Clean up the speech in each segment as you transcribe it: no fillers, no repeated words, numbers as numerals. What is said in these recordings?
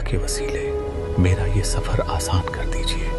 اللہ کے وسیلے میرا یہ سفر آسان کر دیجیے۔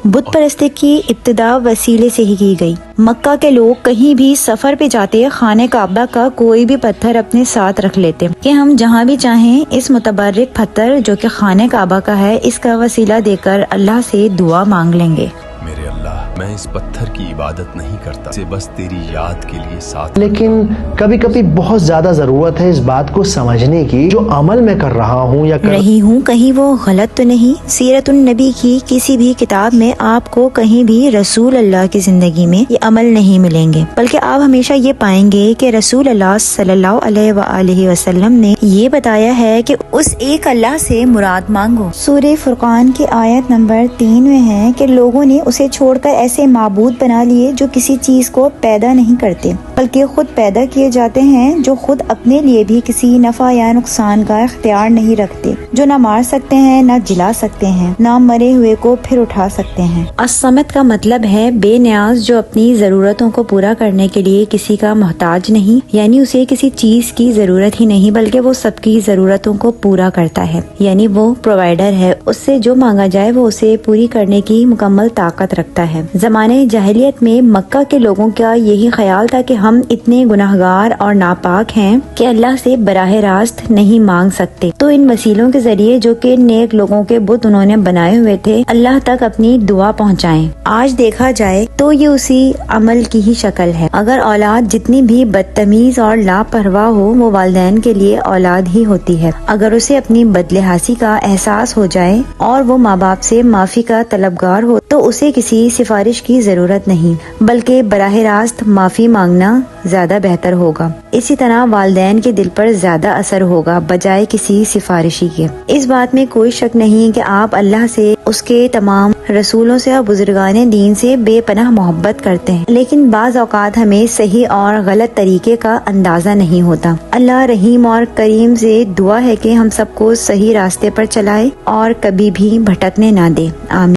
بت پرستی کی ابتدا وسیلے سے ہی کی گئی۔ مکہ کے لوگ کہیں بھی سفر پہ جاتے خانہ کعبہ کا کوئی بھی پتھر اپنے ساتھ رکھ لیتے کہ ہم جہاں بھی چاہیں اس متبرک پتھر جو کہ خانہ کعبہ کا ہے اس کا وسیلہ دے کر اللہ سے دعا مانگ لیں گے۔ میرے اللہ، میں اس پتھر کی عبادت نہیں کرتا، اسے بس تیری یاد کے لیے ساتھ۔ لیکن کبھی کبھی بہت زیادہ ضرورت ہے اس بات کو سمجھنے کی جو عمل میں کر رہا ہوں یا رہی ہوں کہیں وہ غلط تو نہیں۔ سیرت النبی کی کسی بھی کتاب میں آپ کو کہیں بھی رسول اللہ کی زندگی میں یہ عمل نہیں ملیں گے، بلکہ آپ ہمیشہ یہ پائیں گے کہ رسول اللہ صلی اللہ علیہ وآلہ وسلم نے یہ بتایا ہے کہ اس ایک اللہ سے مراد مانگو۔ سورہ فرقان کی آیت نمبر 3 میں ہے کہ لوگوں نے اسے چھوڑ کر ایسے معبود بنا لیے جو کسی چیز کو پیدا نہیں کرتے بلکہ خود پیدا کیے جاتے ہیں، جو خود اپنے لیے بھی کسی نفع یا نقصان کا اختیار نہیں رکھتے، جو نہ مار سکتے ہیں نہ جلا سکتے ہیں، نہ مرے ہوئے کو پھر اٹھا سکتے ہیں۔ الصمد کا مطلب ہے بے نیاز، جو اپنی ضرورتوں کو پورا کرنے کے لیے کسی کا محتاج نہیں، یعنی اسے کسی چیز کی ضرورت ہی نہیں بلکہ وہ سب کی ضرورتوں کو پورا کرتا ہے، یعنی وہ پرووائڈر ہے، اس سے جو مانگا جائے وہ اسے پوری کرنے کی مکمل طاقت رکھتا ہے۔ زمانے جاہلیت میں مکہ کے لوگوں کا یہی خیال تھا کہ ہم اتنے گناہگار اور ناپاک ہیں کہ اللہ سے براہ راست نہیں مانگ سکتے، تو ان وسیلوں کے ذریعے جو کہ نیک لوگوں کے بت انہوں نے بنائے ہوئے تھے اللہ تک اپنی دعا پہنچائیں۔ آج دیکھا جائے تو یہ اسی عمل کی ہی شکل ہے۔ اگر اولاد جتنی بھی بدتمیز اور لاپرواہ ہو وہ والدین کے لیے اولاد ہی ہوتی ہے۔ اگر اسے اپنی بدلحاظی کا احساس ہو جائے اور وہ ماں باپ سے معافی کا طلبگار ہو تو اسے کسی سفارش کی ضرورت نہیں بلکہ براہ راست معافی مانگنا زیادہ بہتر ہوگا۔ اسی طرح والدین کے دل پر زیادہ اثر ہوگا بجائے کسی سفارشی کے۔ اس بات میں کوئی شک نہیں کہ آپ اللہ سے، اس کے تمام رسولوں سے اور بزرگان دین سے بے پناہ محبت کرتے ہیں، لیکن بعض اوقات ہمیں صحیح اور غلط طریقے کا اندازہ نہیں ہوتا۔ اللہ رحیم اور کریم سے دعا ہے کہ ہم سب کو صحیح راستے پر چلائے اور کبھی بھی بھٹکنے نہ دے۔ آمین۔